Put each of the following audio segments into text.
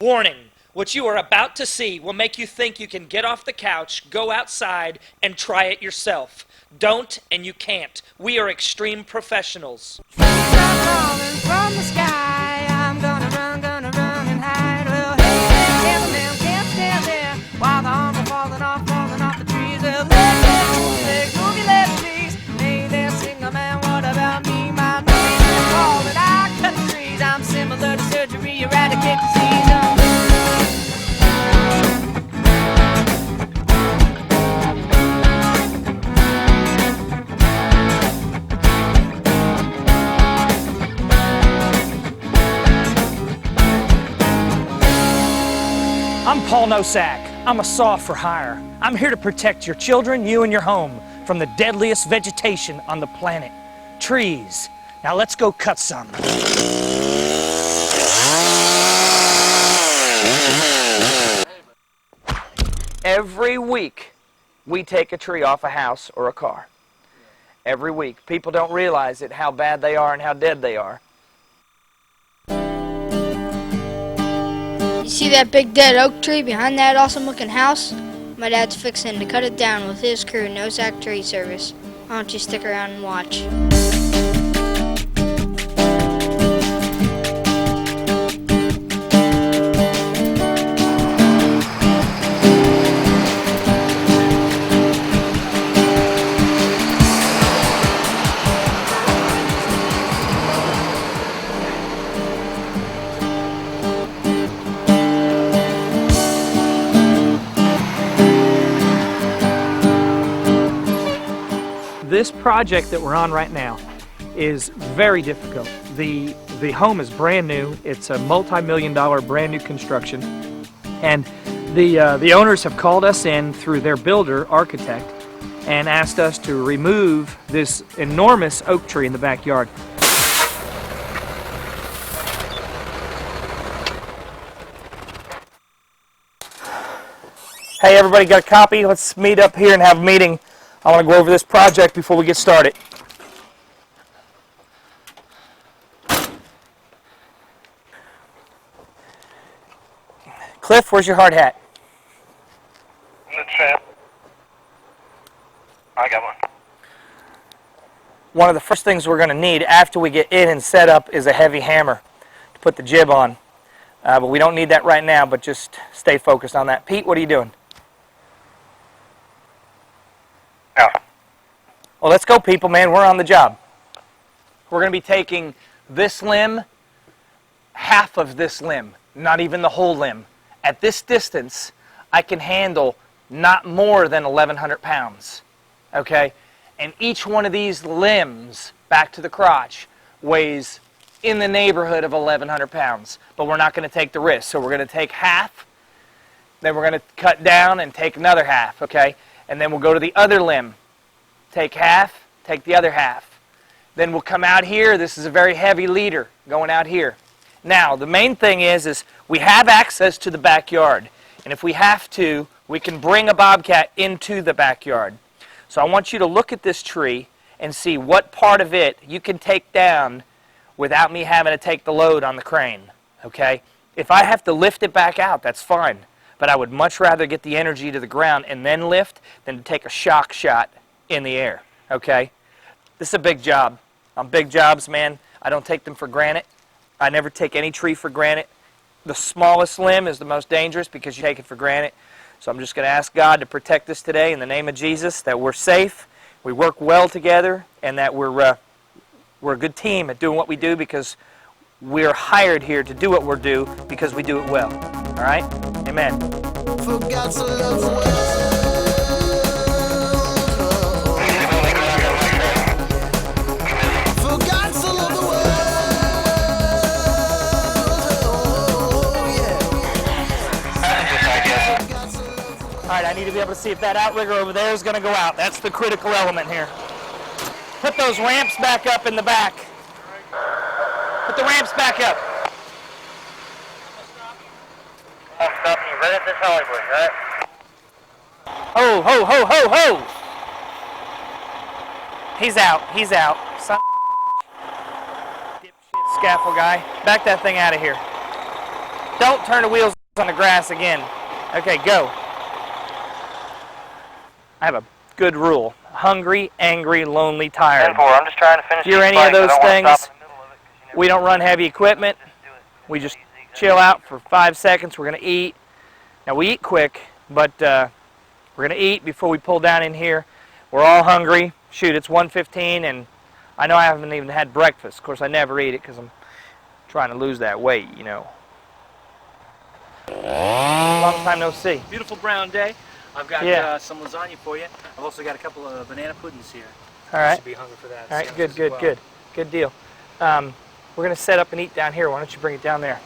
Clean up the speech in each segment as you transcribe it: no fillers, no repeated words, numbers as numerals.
Warning, what you are about to see will make you think you can get off the couch, go outside, and try it yourself. Don't, and you can't. We are extreme professionals. Falling from the sky, I'm gonna run and hide. Well, hey, cameraman can't stand there while the arms are falling off the trees. Well, legs, move your legs, please. Hey there, singer man, what about me? My name is Paul, and I cut trees. I'm similar to surgery, eradicate disease. I'm Paul Nosak. I'm a saw for hire. I'm here to protect your children, you and your home from the deadliest vegetation on the planet, trees. Now let's go cut some. Every week, we take a tree off a house or a car. Every week. People don't realize it, how bad they are and how dead they are. You see that big dead oak tree behind that awesome looking house? My dad's fixing to cut it down with his crew, Nosak Tree Service. Why don't you stick around and watch? This project that we're on right now is very difficult. The home is brand new. It's a multi-million-dollar brand new construction, and the owners have called us in through their builder architect and asked us to remove this enormous oak tree in the backyard. Hey everybody, got a copy? Let's meet up here and have a meeting. I want to go over this project before we get started. Cliff, where's your hard hat? In the trap. I got one. One of the first things we're going to need after we get in and set up is a heavy hammer to put the jib on. But we don't need that right now, but just stay focused on that. Pete, what are you doing? Yeah. Well, let's go, people, man. We're on the job. We're going to be taking this limb, half of this limb, not even the whole limb. At this distance, I can handle not more than 1,100 pounds, okay? And each one of these limbs, back to the crotch, weighs in the neighborhood of 1,100 pounds. But we're not going to take the risk. So we're going to take half, then we're going to cut down and take another half, okay? And then we'll go to the other limb. Take half, take the other half. Then we'll come out here. This is a very heavy leader going out here. Now, the main thing is we have access to the backyard. And if we have to, we can bring a bobcat into the backyard. So I want you to look at this tree and see what part of it you can take down without me having to take the load on the crane, okay? If I have to lift it back out, that's fine. But I would much rather get the energy to the ground and then lift than to take a shock shot in the air, okay? This is a big job. On big jobs, man, I don't take them for granted. I never take any tree for granted. The smallest limb is the most dangerous because you take it for granted. So I'm just going to ask God to protect us today in the name of Jesus, that we're safe, we work well together, and that we're a good team at doing what we do, because we're hired here to do what we do because we do it well. All right? Amen. For God so loved the world. For God so loved the world. All right, I need to be able to see if that outrigger over there is going to go out. That's the critical element here. Put those ramps back up in the back. Put the ramps back up. I'm stopping you right at this alleyway, right? Ho, ho, ho, ho, ho! He's out. He's out. Son of a dipshit scaffold guy. Back that thing out of here. Don't turn the wheels on the grass again. Okay, go. I have a good rule. Hungry, angry, lonely, tired. 10-4, I'm just trying to finish If you're any of those things, we don't run heavy equipment. We just chill out for 5 seconds. We're going to eat. Now, we eat quick, but we're going to eat before we pull down in here. We're all hungry. Shoot, it's 1:15, and I know I haven't even had breakfast. Of course, I never eat it because I'm trying to lose that weight, you know. Long time no see. Beautiful brown day. I've got some lasagna for you. I've also got a couple of banana puddings here. All right. You should be hungry for that. All right, good deal. We're going to set up and eat down here. Why don't you bring it down there?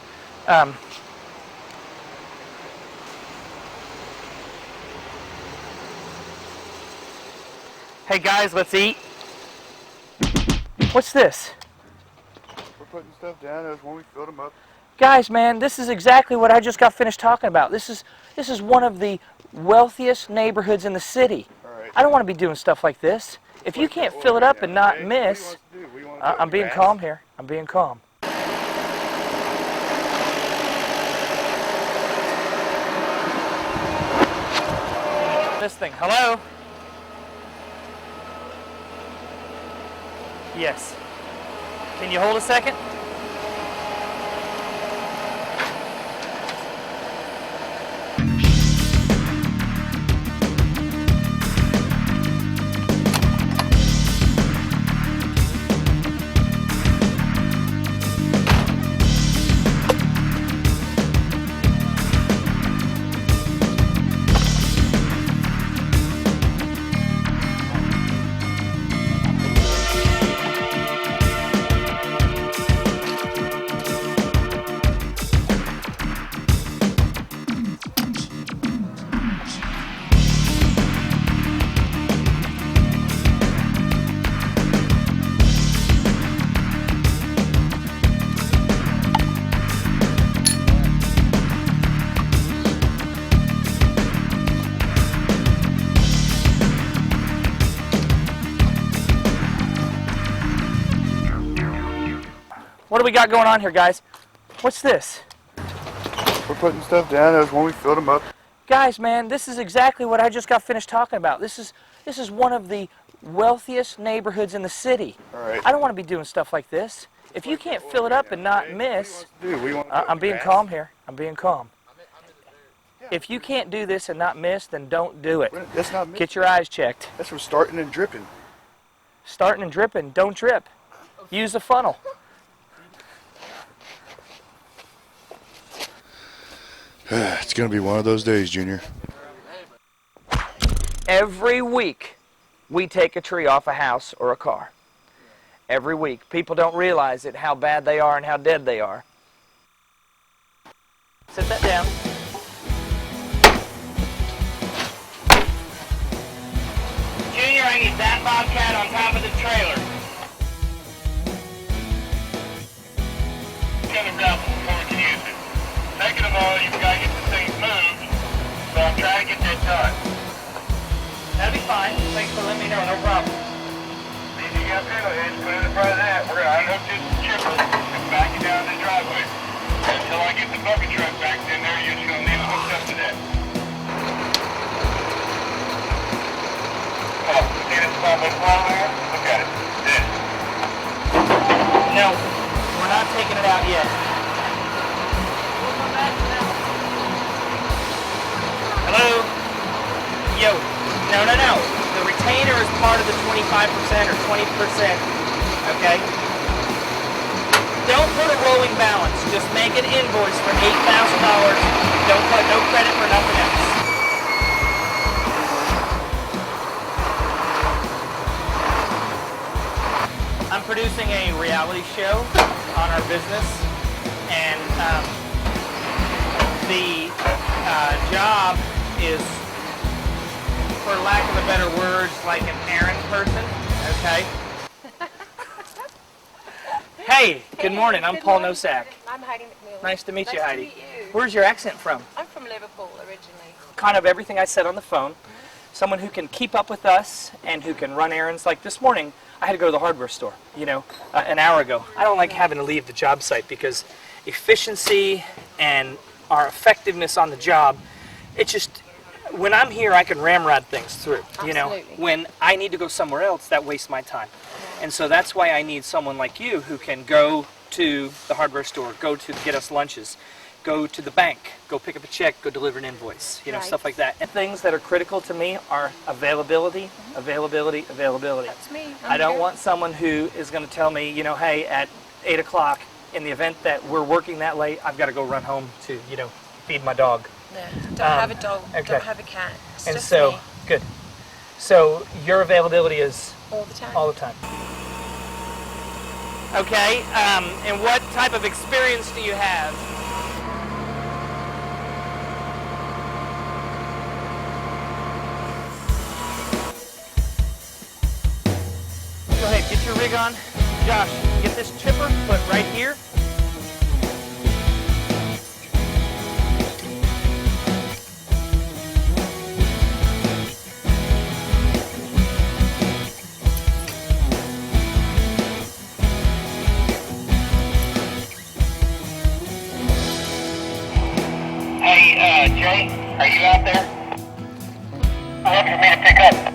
Hey guys, let's eat. What's this? We're putting stuff down as when we filled them up. Guys, man, this is exactly what I just got finished talking about. This is one of the wealthiest neighborhoods in the city. Right. I don't want to be doing stuff like this. If you can't fill it up and not miss, I'm being calm here. I'm being calm. This thing. Hello? Yes. Can you hold a second? What do we got going on here, guys? What's this? We're putting stuff down as when we filled them up. Guys, man, this is exactly what I just got finished talking about. This is one of the wealthiest neighborhoods in the city. All right. I don't want to be doing stuff like this. If you can't fill it up and not miss, I'm being calm here. I'm being calm. If you can't do this and not miss, then don't do it. That's not me. Get your eyes checked. That's from starting and dripping. Starting and dripping, don't drip. Use the funnel. It's going to be one of those days, Junior. Every week, we take a tree off a house or a car. Every week. People don't realize it, how bad they are and how dead they are. Sit that down. Junior, I need that bobcat on top of the trailer. Get it down before we can use it. Second of all, you've got to get the thing moved, so I'm trying to get that done. That'll be fine. Thanks for letting me know. No problem. Easy up here, let's put it in front of that. We're going to unhook this chipper and back it down the driveway. Until I get the bucket truck back in there, you're just going to leave it hooked up to that. Oh, see this small bit fly there? Look at it. This. No, we're not taking it out yet. Hello? Yo. No. The retainer is part of the 25% or 20%. Okay? Don't put a rolling balance. Just make an invoice for $8,000. Don't put no credit for nothing else. I'm producing a reality show on our business, and the job is, for lack of a better words, like an errand person, okay? Hey, good morning. I'm Paul Nosak. I'm Heidi McMillan. Nice to meet you, Nice to Heidi. meet you. Where's your accent from? I'm from Liverpool originally. Kind of everything I said on the phone. Someone who can keep up with us and who can run errands. Like this morning, I had to go to the hardware store, an hour ago. I don't like having to leave the job site because efficiency and our effectiveness on the job. It's just, when I'm here, I can ramrod things through. You know, Absolutely. when I need to go somewhere else, that wastes my time. And so that's why I need someone like you who can go to the hardware store, go to get us lunches, go to the bank, go pick up a check, go deliver an invoice, you know, Right. stuff like that. And things that are critical to me are availability, availability, availability. That's me. I don't want someone who is going to tell me, you know, hey, at 8 o'clock, in the event that we're working that late, I've got to go run home to, you know, feed my dog. No, don't have a dog. okay. Don't have a cat. It's And just so, me good. So your availability is all the time. all the time. Okay, and what type of experience do you have? Go ahead, get your rig on. Josh, get this chipper put right here. Hey, Jay, are you out there? I'm looking for me to pick up.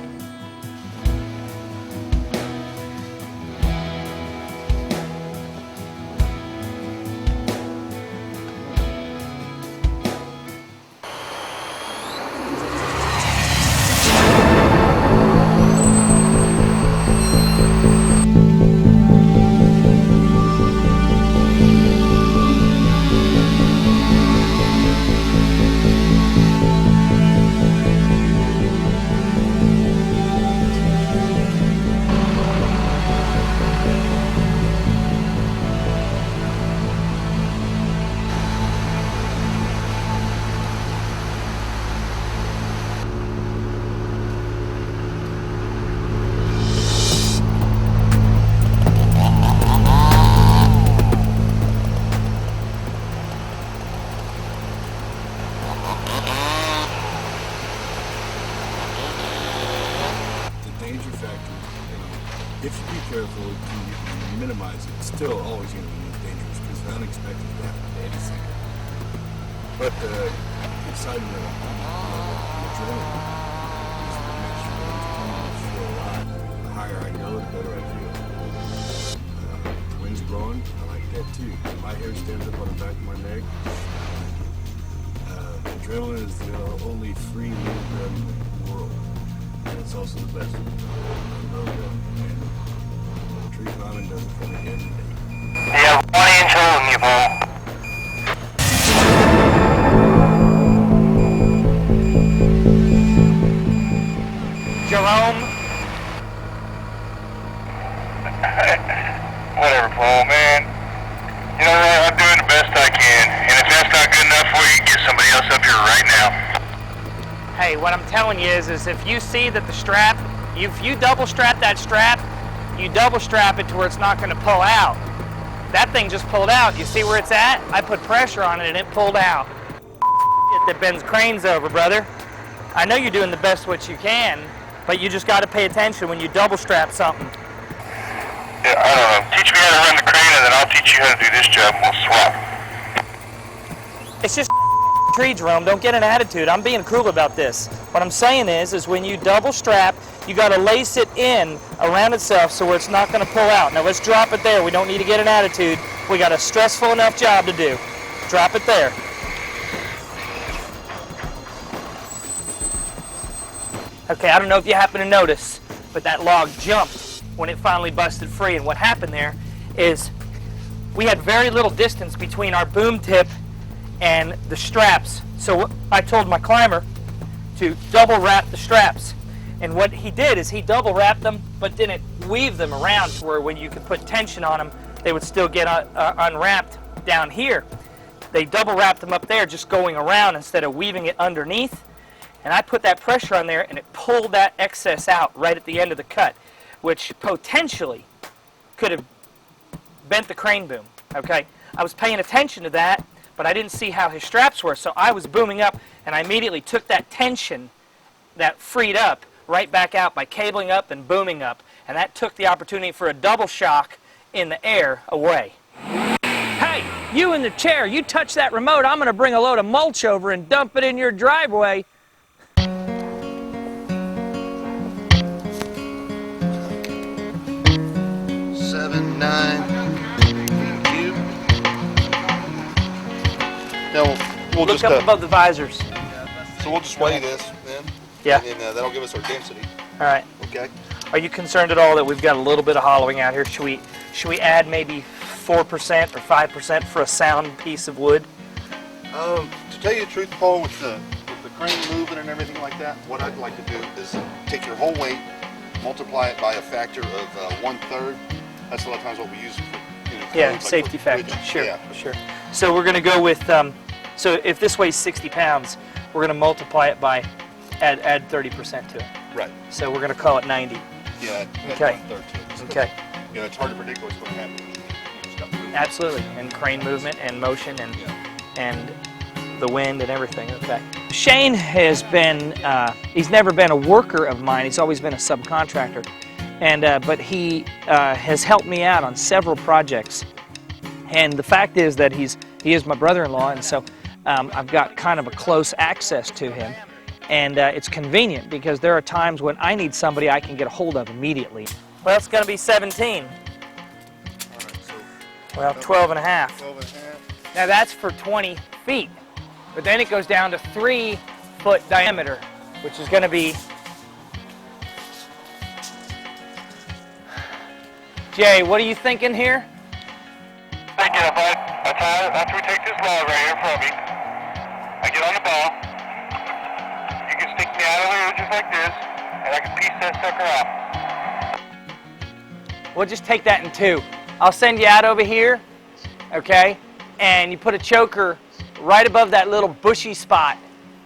Danger factor, if you be careful to minimize it, it's still always going to be dangerous because the unexpected can happen at any second. But the excitement of the adrenaline is what makes you feel alive. The higher I go, the better I feel. The wind's blowing, I like that too. My hair stands up on the back of my neck. Adrenaline is the only free movement in the world. And it's also the best road and tree climbing does it for me every day. You have 1 inch hole in you, Paul. Jerome, Whatever, Paul, man. You know what? I'm doing the best I can. And if that's not good enough for you, get somebody else up here right now. hey, what I'm telling you is if you see that the strap, if you double strap that strap, you double strap it to where it's not going to pull out. That thing just pulled out. You see where it's at? I put pressure on it and it pulled out. That bends cranes over, brother. I know you're doing the best what you can, but you just got to pay attention when you double strap something. Yeah, I don't know. Teach me how to run the crane and then I'll teach you how to do this job and we'll swap. It's just tree, Jerome. Don't get an attitude. I'm being cool about this. What I'm saying is when you double strap, you got to lace it in around itself so where it's not going to pull out. Now let's drop it there. We don't need to get an attitude. We got a stressful enough job to do. Drop it there. Okay, I don't know if you happen to notice, but that log jumped when it finally busted free. And what happened there is we had very little distance between our boom tip and the straps. So I told my climber to double wrap the straps. And what he did is he double wrapped them, but didn't weave them around to where when you could put tension on them, they would still get unwrapped down here. They double wrapped them up there, just going around instead of weaving it underneath. And I put that pressure on there and it pulled that excess out right at the end of the cut, which potentially could have bent the crane boom, okay? I was paying attention to that, but I didn't see how his straps were, so I was booming up and I immediately took that tension that freed up right back out by cabling up and booming up, and that took the opportunity for a double shock in the air away. Hey! You in the chair, you touch that remote, I'm going to bring a load of mulch over and dump it in your driveway. 7, 9, cube. Now we'll Look just up above the visors. so we'll just weigh this then. Yeah. And then that'll give us our density. All right. Okay. Are you concerned at all that we've got a little bit of hollowing out here? Should we add maybe 4% or 5% for a sound piece of wood? To tell you the truth, Paul, with the crane moving and everything like that, what I'd like to do is take your whole weight, multiply it by a factor of 1/3. That's a lot of times what we use for, Yeah, like safety factor. bridges. Sure, Yeah. sure. So we're going to go with, so if this weighs 60 pounds, we're going to multiply it by, add 30% to it. Right. So we're going to call it 90. Yeah. That's Okay. 1/3 to it. Okay. It's hard to predict what's going to happen. Stuff moving. Absolutely. And crane movement and motion and Yeah. and the wind and everything. Okay. Shane has been, he's never been a worker of mine. He's always been a subcontractor. And, but he has helped me out on several projects. And the fact is that he is my brother-in-law, and so I've got kind of a close access to him. And it's convenient because there are times when I need somebody I can get a hold of immediately. Well, it's going to be 17. All right, so Well, 12 and a half. 12 and a half. Now that's for 20 feet. But then it goes down to 3-foot diameter, which is going to be... Jay, what are you thinking here? Thinking if after we take this log right here from me, I get on the ball, you can stick me out of here just like this, and I can piece that sucker out. We'll just take that in 2. I'll send you out over here, okay? And you put a choker right above that little bushy spot.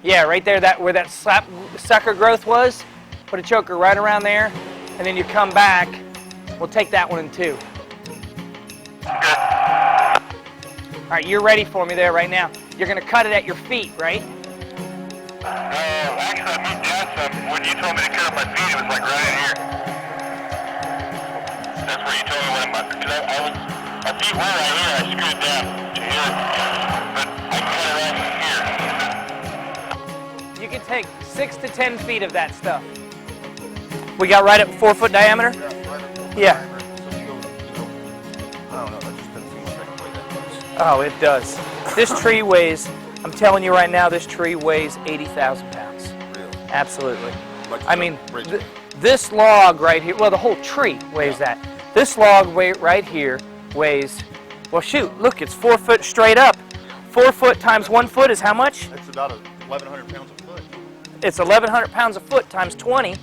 Yeah, right there, where that sucker growth was. Put a choker right around there, and then you come back. We'll take that one in 2. All right, you're ready for me there right now. You're going to cut it at your feet, right? Actually, I moved down some. When you told me to cut my feet, it was like right in here. That's where you told me when my feet were right here. I screwed it down to here, but I cut it right here. You can take 6 to 10 feet of that stuff. We got right at 4-foot diameter? Yeah. So you go, I don't know, that just doesn't seem like the way that works. Oh, it does. This tree weighs, I'm telling you right now, this tree weighs 80,000 pounds. Really? Absolutely. Like I mean, bridge. this log right here, well, the whole tree weighs that. This log right here weighs, well, shoot, look, it's 4 foot straight up. 4 foot times 1 foot is how much? That's about 1,100 pounds a foot. It's 1,100 pounds a foot times 20.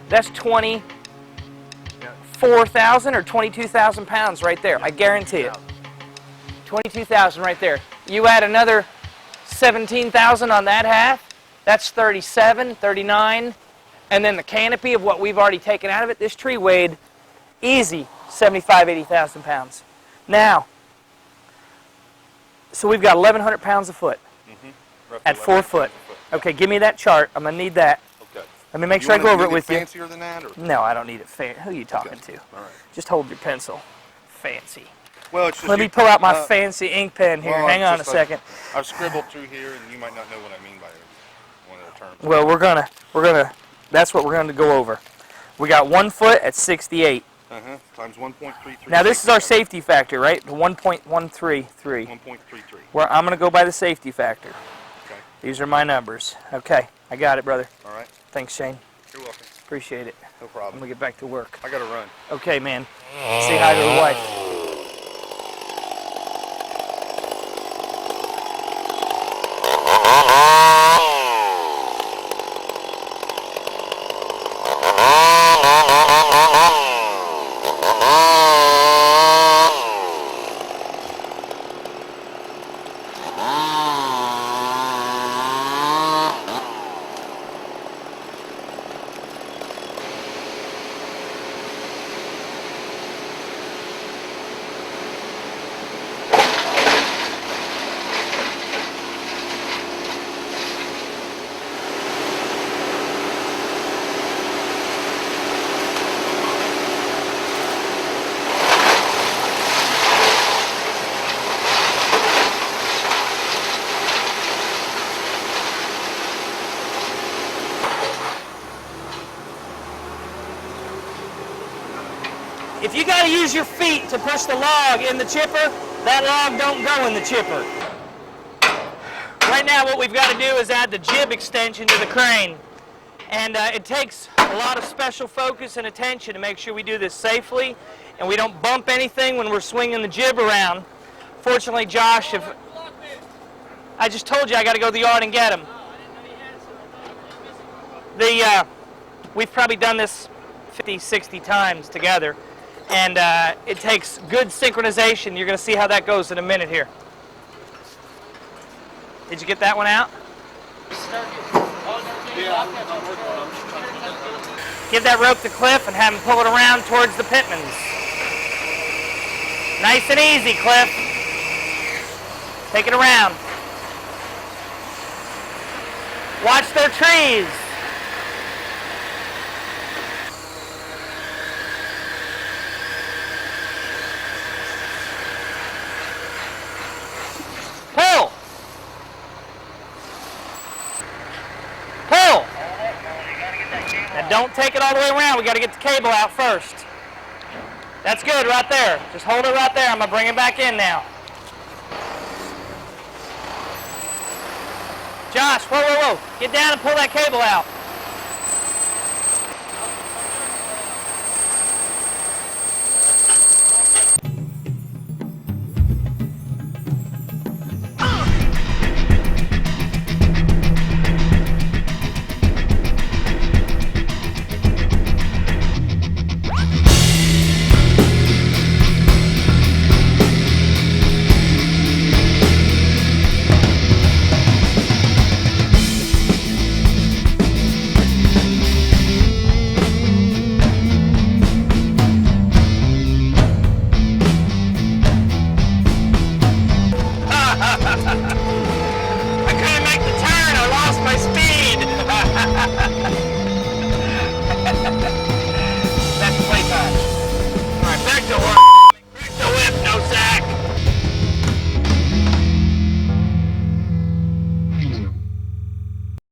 That's 24,000 or 22,000 pounds right there. I guarantee it. 22,000 right there. You add another 17,000 on that half, that's 37, 39. And then the canopy of what we've already taken out of it, this tree weighed easy 75, 80,000 pounds. Now, so we've got 1,100 pounds a foot at 4 foot. Okay, give me that chart. I'm going to need that. Okay. Let me make sure I go over it with you. Fancier than that, or? No, I don't need it. Who are you talking to? All right. Just hold your pencil. Fancy. Well, it's just Let me pull out my fancy ink pen here. well, Hang it's on a just second. I've scribbled through here, and you might not know what I mean by one of the terms. Well, we're gonna. That's what we're gonna go over. We got 1 foot at 68. Times 1.33. Now this is our safety factor, right? The 1.133. 1.33. Where I'm gonna go by the safety factor. Okay. These are my numbers. Okay, I got it, brother. All right. Thanks, Shane. You're welcome. Appreciate it. No I'm problem. gonna get back to work. I gotta run. Okay, man. Say hi to the wife. gotta use your feet to push the log in the chipper. That log don't go in the chipper. Right now what we've got to do is add the jib extension to the crane. And it takes a lot of special focus and attention to make sure we do this safely and we don't bump anything when we're swinging the jib around. Fortunately, Josh, I just told you I got to go to the yard and get him. We've probably done this 50, 60 times together, and it takes good synchronization. You're going to see how that goes in a minute here. Did you get that one out? Give that rope to Cliff and have him pull it around towards the pitmans. Nice and easy, Cliff. Take it around. Watch their trees. Pull. Pull. Now don't take it all the way around. We got to get the cable out first. That's good right there. Just hold it right there. I'm going to bring it back in now. Josh, whoa, whoa, whoa. Get down and pull that cable out.